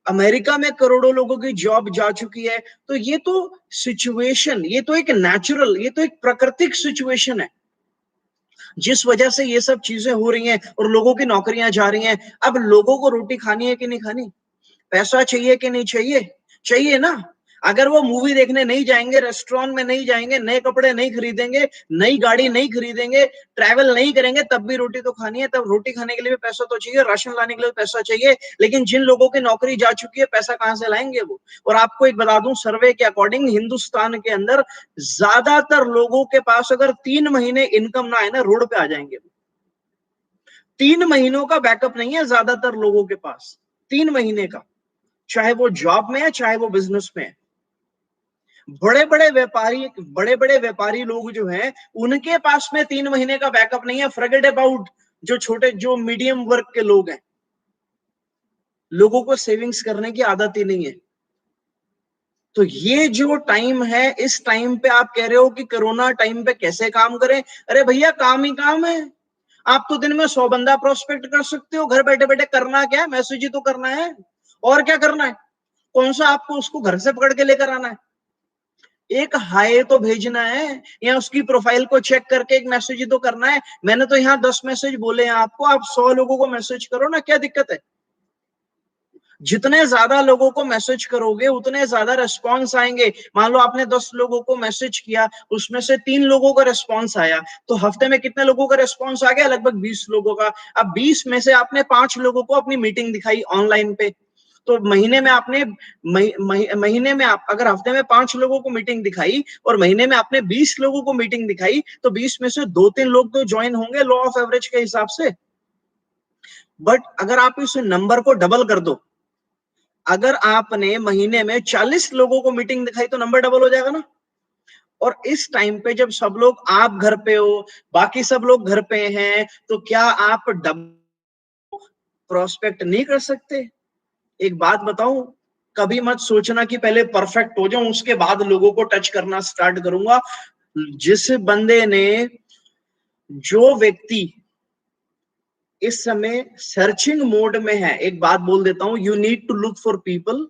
अमेरिका में करोड़ों लोगों की जॉब जा चुकी है। तो ये तो सिचुएशन, ये तो एक नेचुरल, ये तो एक प्राकृतिक सिचुएशन है जिस वजह से ये सब चीजें हो रही हैं और लोगों की नौकरियां जा रही हैं। अब लोगों को रोटी खानी है कि नहीं खानी, पैसा चाहिए कि नहीं चाहिए? चाहिए ना। अगर वो मूवी देखने नहीं जाएंगे, रेस्टोरेंट में नहीं जाएंगे, नए कपड़े नहीं खरीदेंगे, नई गाड़ी नहीं खरीदेंगे, ट्रैवल नहीं करेंगे, तब भी रोटी तो खानी है। तब रोटी खाने के लिए भी पैसा तो चाहिए, राशन लाने के लिए पैसा चाहिए। लेकिन जिन लोगों की नौकरी जा चुकी है, पैसा कहां से लाएंगे वो? और आपको एक बता दूं, सर्वे के अकॉर्डिंग हिंदुस्तान के अंदर ज्यादातर लोगों के पास अगर 3 महीने इनकम ना आए ना, रोड पे आ जाएंगे। 3 महीनों का बैकअप नहीं है ज्यादातर लोगों के पास, 3 महीने का, चाहे वो जॉब में है चाहे वो बिजनेस में है। बड़े बड़े व्यापारी लोग जो हैं, उनके पास में 3 महीने का बैकअप नहीं है। फॉरगेट अबाउट जो मीडियम वर्ग के लोग हैं, लोगों को सेविंग्स करने की आदत ही नहीं है। तो ये जो टाइम है, इस टाइम पे आप कह रहे हो कि कोरोना टाइम पे कैसे काम करें? अरे भैया काम ही काम है। आप तो दिन में 100 बंदा प्रोस्पेक्ट कर सकते हो। घर बैठे बैठे करना क्या है? मैसेज ही तो करना है। और क्या करना है? कौन सा आपको उसको घर से पकड़ के लेकर आना है? एक हाय तो भेजना है, या उसकी प्रोफाइल को चेक करके एक मैसेज ही तो करना है। मैंने तो यहाँ 10 मैसेज बोले हैं आपको, आप 100 लोगों को मैसेज करो ना, क्या दिक्कत है? जितने ज्यादा लोगों को मैसेज करोगे उतने ज्यादा रेस्पॉन्स आएंगे। मान लो आपने 10 लोगों को मैसेज किया, उसमें से 3 लोगों का रेस्पॉन्स आया, तो हफ्ते में कितने लोगों का रेस्पॉन्स आ गया? लगभग 20 लोगों का। अब 20 में से आपने 5 लोगों को अपनी मीटिंग दिखाई ऑनलाइन पे, तो महीने में आपने महीने में आप अगर हफ्ते में 5 लोगों को मीटिंग दिखाई और महीने में आपने 20 लोगों को मीटिंग दिखाई, तो 20 में से 2-3 लोग तो ज्वाइन होंगे लॉ ऑफ एवरेज के हिसाब से। बट अगर आप इस नंबर को डबल कर दो, अगर आपने महीने में 40 लोगों को मीटिंग दिखाई तो नंबर डबल हो जाएगा ना। और इस टाइम पे जब सब लोग, आप घर पे हो, बाकी सब लोग घर पे हैं, तो क्या आप डबल प्रोस्पेक्ट नहीं कर सकते? एक बात बताऊं, कभी मत सोचना कि पहले परफेक्ट हो जाऊं उसके बाद लोगों को टच करना स्टार्ट करूंगा। जिस बंदे ने, जो व्यक्ति इस समय सर्चिंग मोड में है, एक बात बोल देता हूं, you need to look for people,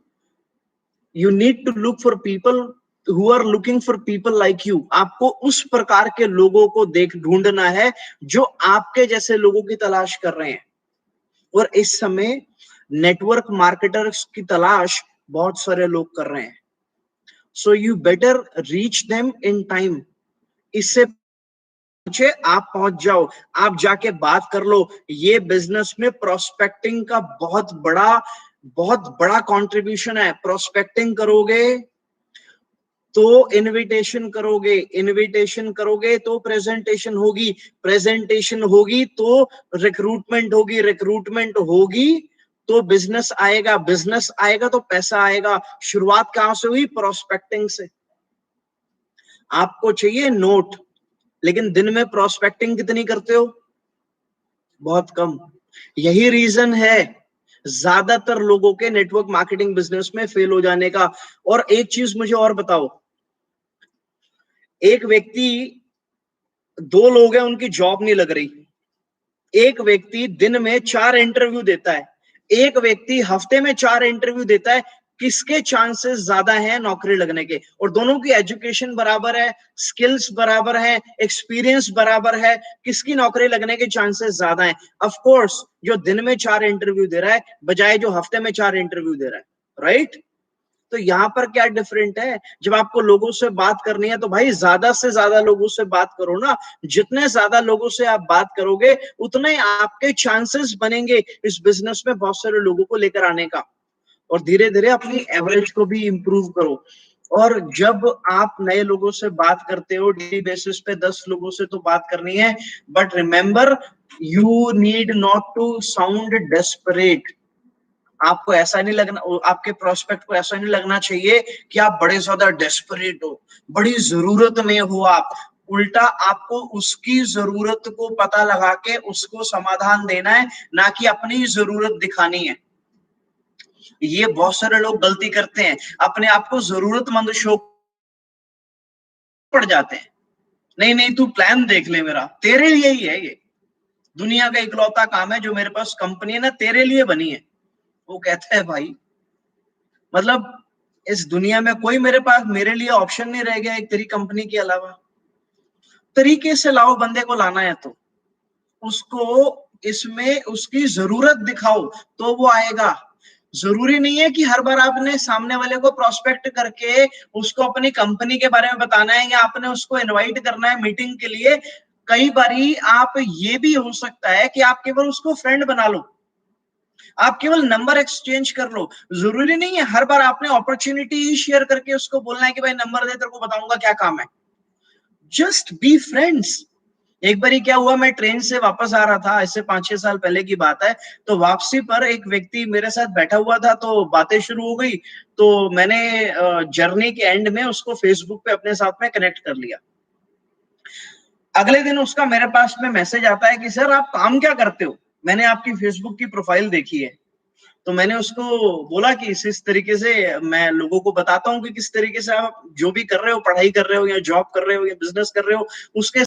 you need to look for people who are looking for people like you. आपको उस प्रकार के लोगों को देख ढूंढना है जो आपके जैसे लोगों की तलाश कर रहे हैं। और इस समय नेटवर्क मार्केटर्स की तलाश बहुत सारे लोग कर रहे हैं। So you better reach them in time. इससे पूछे आप पहुंच जाओ, आप जाके बात कर लो। ये बिजनेस में प्रोस्पेक्टिंग का बहुत बड़ा कंट्रीब्यूशन है। प्रोस्पेक्टिंग करोगे तो इनविटेशन करोगे तो प्रेजेंटेशन होगी, प्रेजेंटेशन होगी तो रिक्रूटमेंट होगी तो बिजनेस आएगा, बिजनेस आएगा तो पैसा आएगा। शुरुआत कहां से हुई? प्रोस्पेक्टिंग से। आपको चाहिए नोट, लेकिन दिन में प्रोस्पेक्टिंग कितनी करते हो? बहुत कम। यही रीजन है ज्यादातर लोगों के नेटवर्क मार्केटिंग बिजनेस में फेल हो जाने का। और एक चीज मुझे और बताओ, एक व्यक्ति, 2 लोग हैं उनकी जॉब नहीं लग रही, एक व्यक्ति दिन में 4 इंटरव्यू देता है, एक व्यक्ति हफ्ते में 4 इंटरव्यू देता है। किसके चांसेस ज्यादा हैं नौकरी लगने के? और दोनों की एजुकेशन बराबर है, स्किल्स बराबर है, एक्सपीरियंस बराबर है, किसकी नौकरी लगने के चांसेस ज्यादा हैं? ऑफ कोर्स जो दिन में 4 इंटरव्यू दे रहा है बजाय जो हफ्ते में 4 इंटरव्यू दे रहा है, राइट? तो यहां पर क्या डिफरेंट है? जब आपको लोगों से बात करनी है तो भाई ज्यादा से ज्यादा लोगों से बात करो ना। जितने ज्यादा लोगों से आप बात करोगे उतने आपके चांसेस बनेंगे इस बिजनेस में बहुत सारे लोगों को लेकर आने का। और धीरे धीरे अपनी एवरेज को भी इंप्रूव करो। और जब आप नए लोगों से बात करते हो, डेली बेसिस पे 10 लोगों से तो बात करनी है, but remember, you need not to sound desperate. आपको ऐसा नहीं लगना, आपके प्रोस्पेक्ट को ऐसा नहीं लगना चाहिए कि आप बड़े ज्यादा डेस्परेट हो, बड़ी जरूरत में हो आप। उल्टा आपको उसकी जरूरत को पता लगा के उसको समाधान देना है, ना कि अपनी जरूरत दिखानी है। ये बहुत सारे लोग गलती करते हैं, अपने आप को जरूरतमंद शो पड़ जाते हैं। नहीं नहीं, तू प्लान देख ले, मेरा तेरे लिए ही है ये, दुनिया का इकलौता काम है जो मेरे पास कंपनी है ना, तेरे लिए बनी है। वो कहता है भाई, मतलब इस दुनिया में कोई मेरे लिए ऑप्शन नहीं रह गया एक तेरी कंपनी के अलावा। तरीके से लाओ, बंदे को लाना है तो उसको इसमें उसकी जरूरत दिखाओ तो वो आएगा। जरूरी नहीं है कि हर बार आपने सामने वाले को प्रोस्पेक्ट करके उसको अपनी कंपनी के बारे में बताना है या आपने उसको इनवाइट करना है मीटिंग के लिए। कई बारी आप, ये भी हो सकता है कि आप केवल उसको फ्रेंड बना लो, आप केवल नंबर एक्सचेंज कर लो। जरूरी नहीं है हर बार आपने अपॉर्चुनिटी ही शेयर करके उसको बोलना है कि भाई नंबर दे, तेरे को बताऊंगा क्या काम है। Just be friends. एक बार क्या हुआ, मैं ट्रेन से वापस आ रहा था, ऐसे 5-6 साल पहले की बात है। तो वापसी पर एक व्यक्ति मेरे साथ बैठा हुआ था, तो बातें शुरू हो गई। तो मैंने जर्नी के एंड में उसको फेसबुक पे अपने साथ में कनेक्ट कर लिया। अगले दिन उसका मेरे पास में मैसेज आता है कि सर आप काम क्या करते हो, मैंने आपकी फेसबुक की प्रोफाइल देखी है। तो मैंने उसको बोला कि इस तरीके से मैं लोगों को बताता हूँ कि किस तरीके से आप जो भी कर रहे हो, पढ़ाई कर रहे हो या जॉब कर रहे हो या बिजनेस कर रहे हो उसके।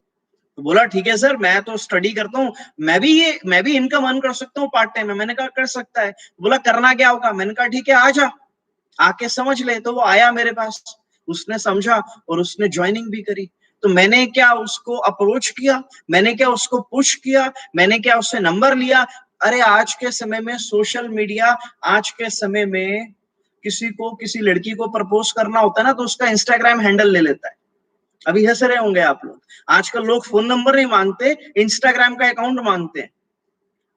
तो बोला ठीक है सर, मैं तो स्टडी करता हूँ, मैं भी इनकम अर्न कर सकता हूँ पार्ट टाइम में। मैंने कहा कर सकता है। बोला करना क्या होगा? मैंने कहा ठीक है आ जा, आके समझ ले। तो वो आया मेरे पास, उसने समझा और उसने ज्वाइनिंग भी करी। तो मैंने क्या उसको अप्रोच किया, मैंने क्या उसको पुश किया, मैंने क्या उससे नंबर लिया। अरे आज के समय में सोशल मीडिया, आज के समय में किसी को किसी लड़की को प्रपोज करना होता है ना, तो उसका इंस्टाग्राम हैंडल ले लेता है। अभी हंस रहे होंगे आप लोग, आजकल लोग फोन नंबर नहीं मांगते, इंस्टाग्राम का अकाउंट मांगते हैं।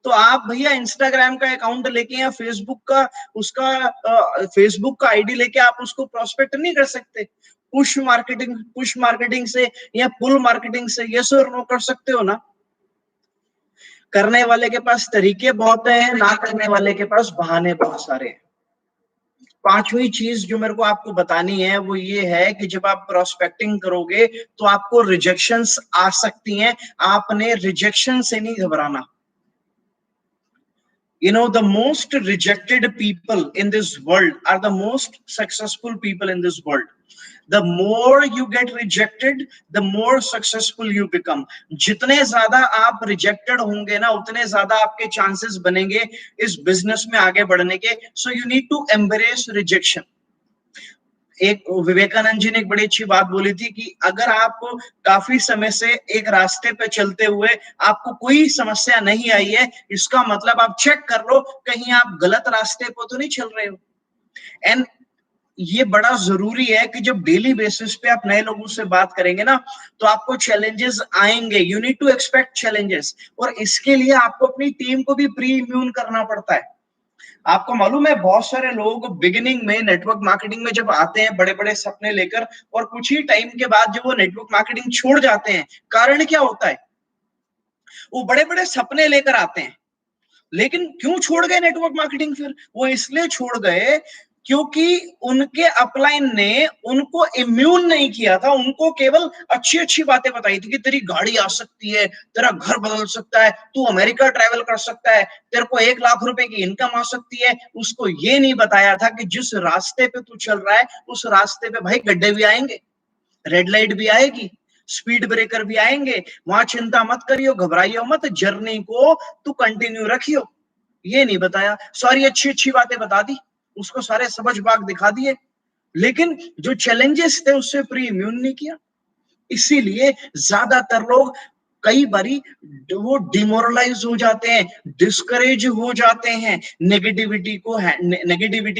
तो आप भैया इंस्टाग्राम का अकाउंट लेके या फेसबुक का आईडी लेके आप उसको प्रोस्पेक्ट नहीं कर सकते। पुश मार्केटिंग से या पुल मार्केटिंग से यस और नो कर सकते हो ना। करने वाले के पास तरीके बहुत हैं, ना करने वाले के पास बहाने बहुत सारे हैं। पांचवी चीज जो मेरे को आपको बतानी है वो ये है कि जब आप प्रोस्पेक्टिंग करोगे तो आपको रिजेक्शंस आ सकती हैं, आपने रिजेक्शन से नहीं घबराना। You know, the most rejected people in this world are the most successful people in this world. The more you get rejected, the more successful you become. जितने ज्यादा आप rejected होंगे ना, उतने ज्यादा आपके chances बनेंगे इस business में आगे बढ़ने के. So you need to embrace rejection. एक विवेकानंद जी ने एक बड़ी अच्छी बात बोली थी कि अगर आप काफी समय से एक रास्ते पे चलते हुए आपको कोई समस्या नहीं आई है, इसका मतलब आप चेक कर लो कहीं आप गलत रास्ते पर तो नहीं चल रहे हो। एंड ये बड़ा जरूरी है कि जब डेली बेसिस पे आप नए लोगों से बात करेंगे ना, तो आपको चैलेंजेस आएंगे। You need to expect challenges, और इसके लिए आपको अपनी टीम को भी प्री इम्यून करना पड़ता है। आपको मालूम है बहुत सारे लोग बिगिनिंग में नेटवर्क मार्केटिंग में जब आते हैं बड़े बड़े सपने लेकर, और कुछ ही टाइम के बाद जब वो नेटवर्क मार्केटिंग छोड़ जाते हैं, कारण क्या होता है? वो बड़े बड़े सपने लेकर आते हैं, लेकिन क्यों छोड़ गए नेटवर्क मार्केटिंग? फिर वो इसलिए छोड़ गए क्योंकि उनके अपलाइन ने उनको इम्यून नहीं किया था, उनको केवल अच्छी अच्छी बातें बताई थी कि तेरी गाड़ी आ सकती है, तेरा घर बदल सकता है, तू अमेरिका ट्रैवल कर सकता है, तेरे को 1 लाख रुपए की इनकम आ सकती है। उसको ये नहीं बताया था कि जिस रास्ते पे तू चल रहा है उस रास्ते पे भाई गड्ढे भी आएंगे, रेड लाइट भी आएगी, स्पीड ब्रेकर भी आएंगे। वहां चिंता मत करियो, घबराइयो मत, जर्नी को तू कंटिन्यू रखियो। ये नहीं बताया, सारी अच्छी अच्छी बातें बता दी, उसको सारे सबज बाग दिखा दिए, लेकिन जो चैलेंजेस थे उससे प्री इम्यून नहीं किया। इसीलिए ज्यादातर लोग कई बारी वो डिमोरलाइज हो जाते हैं, डिस्करेज हो जाते हैं, नेगेटिविटी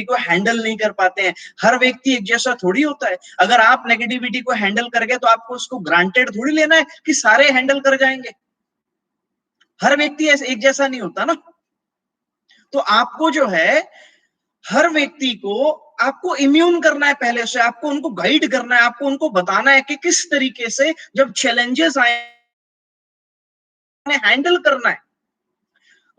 को हैंडल नहीं कर पाते हैं। हर व्यक्ति एक जैसा थोड़ी होता है। अगर आप नेगेटिविटी को हैंडल कर गए तो आपको उसको ग्रांटेड थोड़ी लेना है कि सारे हैंडल कर जाएंगे। हर व्यक्ति ऐसे एक जैसा नहीं होता ना। तो आपको जो है हर व्यक्ति को आपको इम्यून करना है, पहले से आपको उनको गाइड करना है, आपको उनको बताना है कि किस तरीके से जब चैलेंजेस आए हैंडल करना है।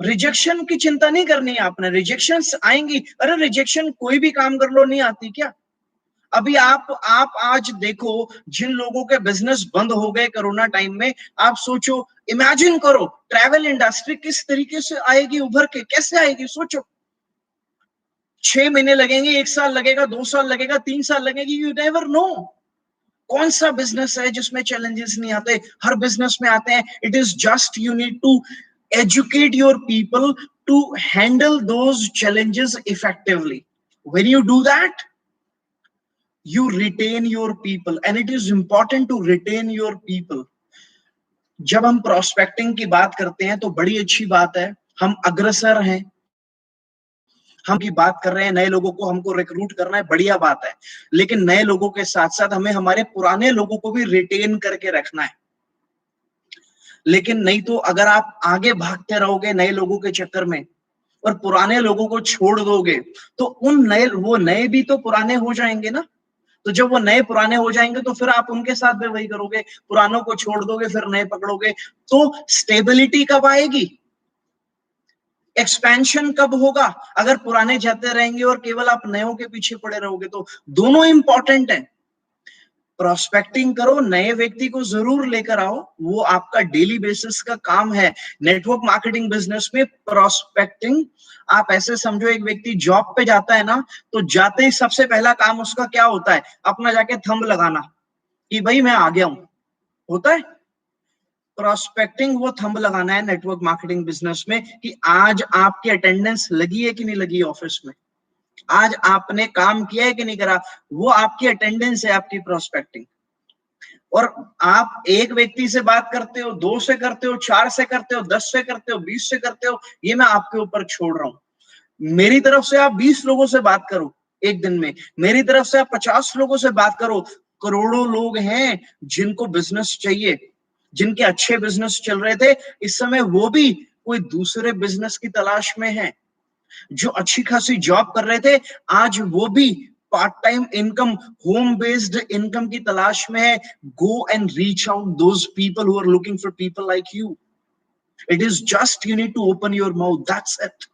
रिजेक्शन की चिंता नहीं करनी है आपने, रिजेक्शंस आएंगी। अरे रिजेक्शन कोई भी काम कर लो नहीं आती क्या? अभी आप आज देखो जिन लोगों के बिजनेस बंद हो गए कोरोना टाइम में, आप सोचो, इमेजिन करो ट्रैवल इंडस्ट्री किस तरीके से आएगी उभर के, कैसे आएगी सोचो। 6 महीने लगेंगे, 1 साल लगेगा, 2 साल लगेगा, 3 साल लगेगी, यू नेवर नो। कौन सा बिजनेस है जिसमें चैलेंजेस नहीं आते? हर बिजनेस में आते हैं। It is just you need to educate your people to handle those challenges effectively. When you do that, you retain your people, and it is important to retain your people. जब हम prospecting की बात करते हैं तो बड़ी अच्छी बात है, हम अग्रसर हैं, हम की बात कर रहे हैं, नए लोगों को हमको रिक्रूट करना है, बढ़िया बात है। लेकिन नए लोगों के साथ साथ हमें हमारे पुराने लोगों को भी रिटेन करके रखना है। लेकिन नहीं तो अगर आप आगे भागते रहोगे नए लोगों के चक्कर में और पुराने लोगों को छोड़ दोगे, तो वो नए भी तो पुराने हो जाएंगे ना। तो जब वो नए पुराने हो जाएंगे तो फिर आप उनके साथ भी वही करोगे, पुरानों को छोड़ दोगे फिर नए पकड़ोगे। तो स्टेबिलिटी कब आएगी, एक्सपेंशन कब होगा? अगर पुराने जाते रहेंगे और केवल आप नयों के पीछे पड़े रहोगे। तो दोनों इंपॉर्टेंट है। प्रोस्पेक्टिंग करो, नए व्यक्ति को जरूर लेकर आओ, वो आपका डेली बेसिस का काम है। नेटवर्क मार्केटिंग बिजनेस में प्रोस्पेक्टिंग, आप ऐसे समझो एक व्यक्ति जॉब पे जाता है ना, तो जाते ही सबसे पहला काम उसका क्या होता है? अपना जाके थंब लगाना कि भाई मैं आ गया हूं, होता है। प्रोस्पेक्टिंग वो थंब लगाना है नेटवर्क मार्केटिंग बिजनेस में कि आज आपकी अटेंडेंस लगी है कि नहीं लगी ऑफिस में, आज आपने काम किया है कि नहीं करा, वो आपकी अटेंडेंस है, आपकी प्रोस्पेक्टिंग। और आप एक व्यक्ति से बात करते हो, 2 से करते हो, 4 से करते हो, 10 से करते हो, 20 से करते हो, ये मैं आपके ऊपर छोड़ रहा हूं। मेरी तरफ से आप 20 लोगों से बात करो एक दिन में, मेरी तरफ से आप 50 लोगों से बात करो। करोड़ों लोग हैं जिनको बिजनेस चाहिए, जिनके अच्छे बिजनेस चल रहे थे, इस समय वो भी कोई दूसरे बिजनेस की तलाश में है। जो अच्छी खासी जॉब कर रहे थे, आज वो भी part time income, home based income की तलाश में है। Go and reach out those people who are looking for people like you. It is just you need to open your mouth, that's it.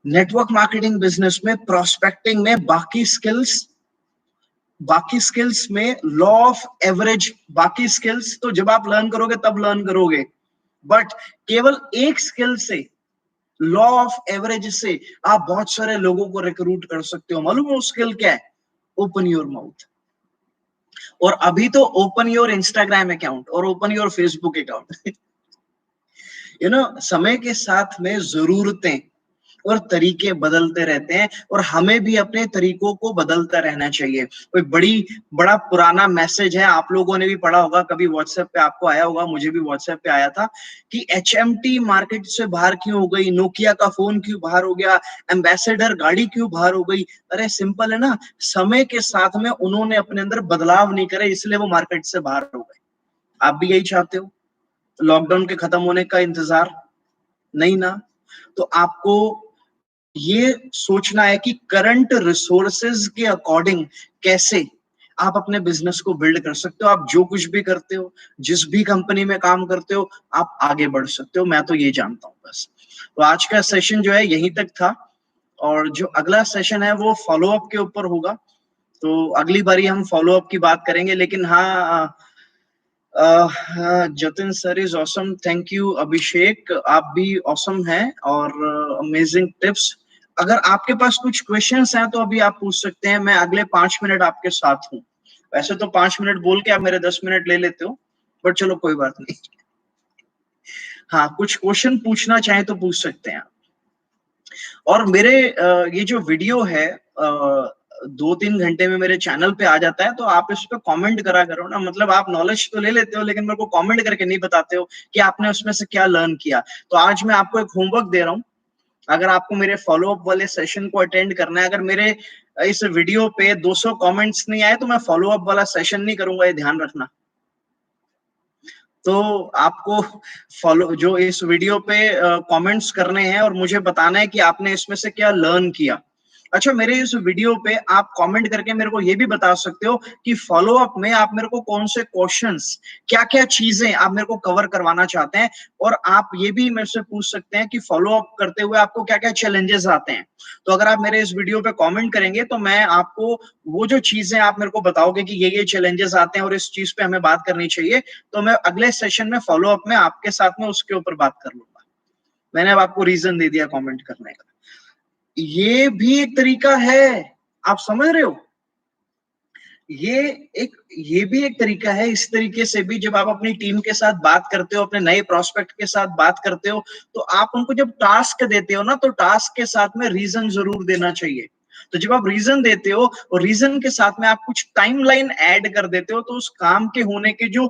Network marketing business में, prospecting में, बाकी skills में law of average, बाकी skills तो जब आप learn करोगे तब लर्न करोगे, बट केवल एक स्किल से, लॉ ऑफ एवरेज से आप बहुत सारे लोगों को रिक्रूट कर सकते हो। मालूम है वो स्किल क्या है? Open your mouth. और अभी तो ओपन योर इंस्टाग्राम अकाउंट और ओपन योर फेसबुक अकाउंट। समय के साथ में जरूरतें और तरीके बदलते रहते हैं, और हमें भी अपने तरीकों को बदलता रहना चाहिए। कोई बड़ा पुराना मैसेज है, आप लोगों ने भी पढ़ा होगा, कभी व्हाट्सएप पे आपको आया होगा, मुझे भी व्हाट्सएप पे आया था कि HMT मार्केट से बाहर क्यों हो गई, नोकिया का फोन क्यों बाहर हो गया, एम्बेसडर गाड़ी क्यों बाहर हो गई। अरे सिंपल है ना, समय के साथ में उन्होंने अपने अंदर बदलाव नहीं करे, इसलिए वो मार्केट से बाहर हो गए। आप भी यही चाहते हो? लॉकडाउन के खत्म होने का इंतजार नहीं ना? तो आपको ये सोचना है कि करंट रिसोर्सेज के अकॉर्डिंग कैसे आप अपने बिजनेस को बिल्ड कर सकते हो। आप जो कुछ भी करते हो, जिस भी कंपनी में काम करते हो, आप आगे बढ़ सकते हो। मैं तो ये जानता हूँ बस। तो आज का सेशन जो है यहीं तक था, और जो अगला सेशन है वो फॉलो अप के ऊपर होगा। तो अगली बारी हम फॉलो अप की बात करेंगे। लेकिन हाँ, Jatin sir is awesome, thank you. Abhishek, आप भी ऑसम हैं, और अमेजिंग टिप्स। अगर आपके पास कुछ क्वेश्चंस हैं तो अभी आप पूछ सकते हैं, मैं अगले 5 मिनट आपके साथ हूँ। वैसे तो 5 मिनट बोल के आप मेरे 10 मिनट ले लेते हो, बट चलो कोई बात नहीं। हाँ, कुछ क्वेश्चन पूछना चाहे तो पूछ सकते हैं। और मेरे ये जो वीडियो है 2-3 घंटे में मेरे चैनल पे आ जाता है, तो आप इस पे कमेंट करा करो ना। मतलब आप नॉलेज तो ले लेते हो, लेकिन मेरे को कमेंट करके नहीं बताते हो कि आपने उसमें से क्या लर्न किया। तो आज मैं आपको एक होमवर्क दे रहा हूँ। अगर आपको मेरे फॉलो अप वाले सेशन को अटेंड करना है, अगर मेरे इस वीडियो पे 200 कमेंट्स नहीं आए तो मैं फॉलो अप वाला सेशन नहीं करूंगा, ये ध्यान रखना। तो आपको फॉलो जो इस वीडियो पे कमेंट्स करने हैं और मुझे बताना है कि आपने इसमें से क्या लर्न किया। अच्छा, मेरे इस वीडियो पे आप कमेंट करके मेरे को ये भी बता सकते हो कि फॉलो अप में आप मेरे को कौन से क्वेश्चंस, क्या-क्या चीजें आप मेरे को कवर करवाना चाहते हैं। और आप ये भी मेरे से पूछ सकते हैं कि फॉलो अप करते हुए आपको क्या-क्या चैलेंजेस आते हैं। तो अगर आप मेरे इस वीडियो पे कमेंट करेंगे तो मैं आपको वो जो चीजें आप मेरे को बताओगे कि ये चैलेंजेस आते हैं और इस चीज पे हमें बात करनी चाहिए, तो मैं अगले सेशन में फॉलो अप में आपके साथ में उसके ऊपर बात कर लूंगा। मैंने अब आपको रीजन दे दिया कमेंट करने का। ये भी एक तरीका है, आप समझ रहे हो? ये ये भी एक तरीका है। इस तरीके से भी जब आप अपनी टीम के साथ बात करते हो, अपने नए प्रोस्पेक्ट के साथ बात करते हो, तो आप उनको जब टास्क देते हो ना, तो टास्क के साथ में रीजन जरूर देना चाहिए। तो जब आप रीजन देते हो और रीजन के साथ में आप कुछ टाइमलाइन ऐड कर देते हो, तो उस काम के होने के जो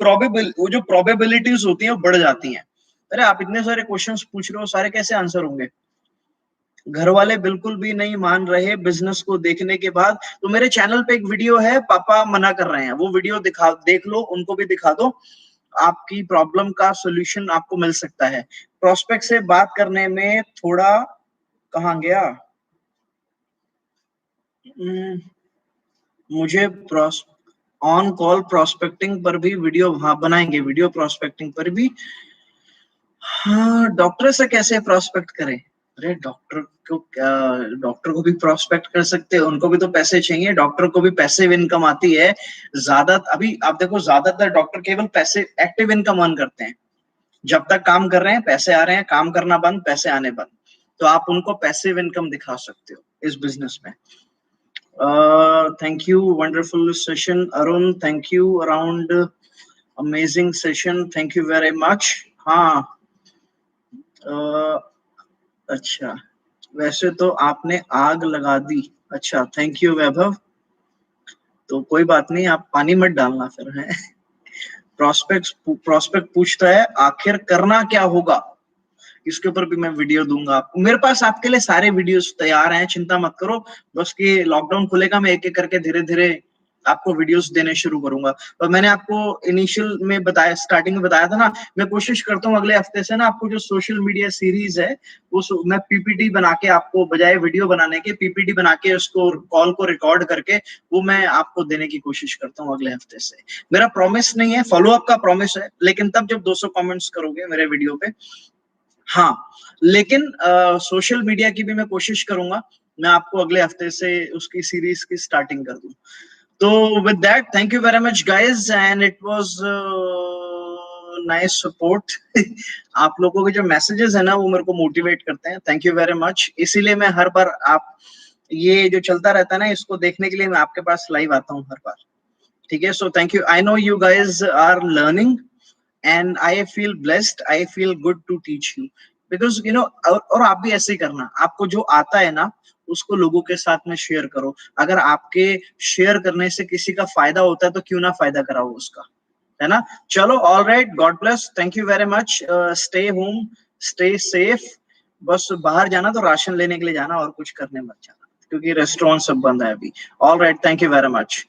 प्रोबेबिलिटीज होती हैं वो बढ़ जाती हैं। अरे आप इतने सारे क्वेश्चंस पूछ रहे हो, सारे कैसे आंसर होंगे? घर वाले बिल्कुल भी नहीं मान रहे बिजनेस को देखने के बाद। तो मेरे चैनल पे एक वीडियो है, पापा मना कर रहे हैं, वो वीडियो देख लो, उनको भी दिखा दो। आपकी प्रॉब्लम का सोल्यूशन आपको मिल सकता है। प्रोस्पेक्ट से बात करने में थोड़ा कहाँ गया, मुझे ऑन कॉल प्रोस्पेक्टिंग पर भी वीडियो, हाँ बनाएंगे वीडियो प्रोस्पेक्टिंग पर भी। हाँ, डॉक्टर से कैसे प्रोस्पेक्ट करें? अरे डॉक्टर को भी प्रोस्पेक्ट कर सकते हैं, उनको भी तो पैसे चाहिए। डॉक्टर को भी पैसिव इनकम आती है। अभी आप देखो, ज्यादातर डॉक्टर केवल पैसे एक्टिव इनकम अर्न करते हैं। जब तक काम कर रहे हैं पैसे आ रहे हैं, काम करना बंद पैसे आने बंद। तो आप उनको पैसिव इनकम दिखा सकते हो इस बिजनेस में। Thank you, wonderful session Arun, thank you around, amazing session, thank you very much. हाँ, अच्छा, वैसे तो आपने आग लगा दी। अच्छा, थैंक यू वैभव। तो कोई बात नहीं, आप पानी मत डालना फिर है। प्रोस्पेक्ट पूछता है आखिर करना क्या होगा, इसके ऊपर भी मैं वीडियो दूंगा आपको। मेरे पास आपके लिए सारे वीडियोस तैयार हैं, चिंता मत करो। बस कि लॉकडाउन खुलेगा, मैं एक एक करके धीरे धीरे आपको वीडियोस देने शुरू करूंगा। और मैंने आपको इनिशियल में बताया, स्टार्टिंग में बताया था ना, मैं कोशिश करता हूँ अगले हफ्ते से ना आपको जो सोशल मीडिया सीरीज है मैं पीपीटी बना के आपको, बजाय वीडियो बनाने के पीपीटी बना के उसको कॉल को रिकॉर्ड करके वो मैं आपको देने की कोशिश करता हूँ अगले हफ्ते से। मेरा प्रॉमिस नहीं है, फॉलो अप का प्रॉमिस है, लेकिन तब जब 200 कमेंट्स करोगे मेरे वीडियो पे। हाँ, लेकिन सोशल मीडिया की भी मैं कोशिश करूंगा, मैं आपको अगले हफ्ते से उसकी सीरीज की स्टार्टिंग कर दूं। तो with that, thank you very much guys, and it was nice support. आप लोगों के जो मैसेजेस है ना वो मेरे को मोटिवेट करते हैं, थैंक यू वेरी मच। इसीलिए मैं हर बार, आप ये जो चलता रहता है ना, इसको देखने के लिए मैं आपके पास लाइव आता हूँ हर बार। ठीक है, so thank you. I know you guys are learning and I feel blessed, I feel good to teach you because you know, और आप भी ऐसे ही करना, आपको जो आता है ना उसको लोगों के साथ में शेयर करो। अगर आपके शेयर करने से किसी का फायदा होता है तो क्यों ना फायदा कराओ उसका, है ना। चलो, all right, God bless, thank you very much. Stay home, stay safe. बस बाहर जाना तो राशन लेने के लिए जाना, और कुछ करने मत जाना, क्योंकि रेस्टोरेंट सब बंद है अभी। All right, thank you very much.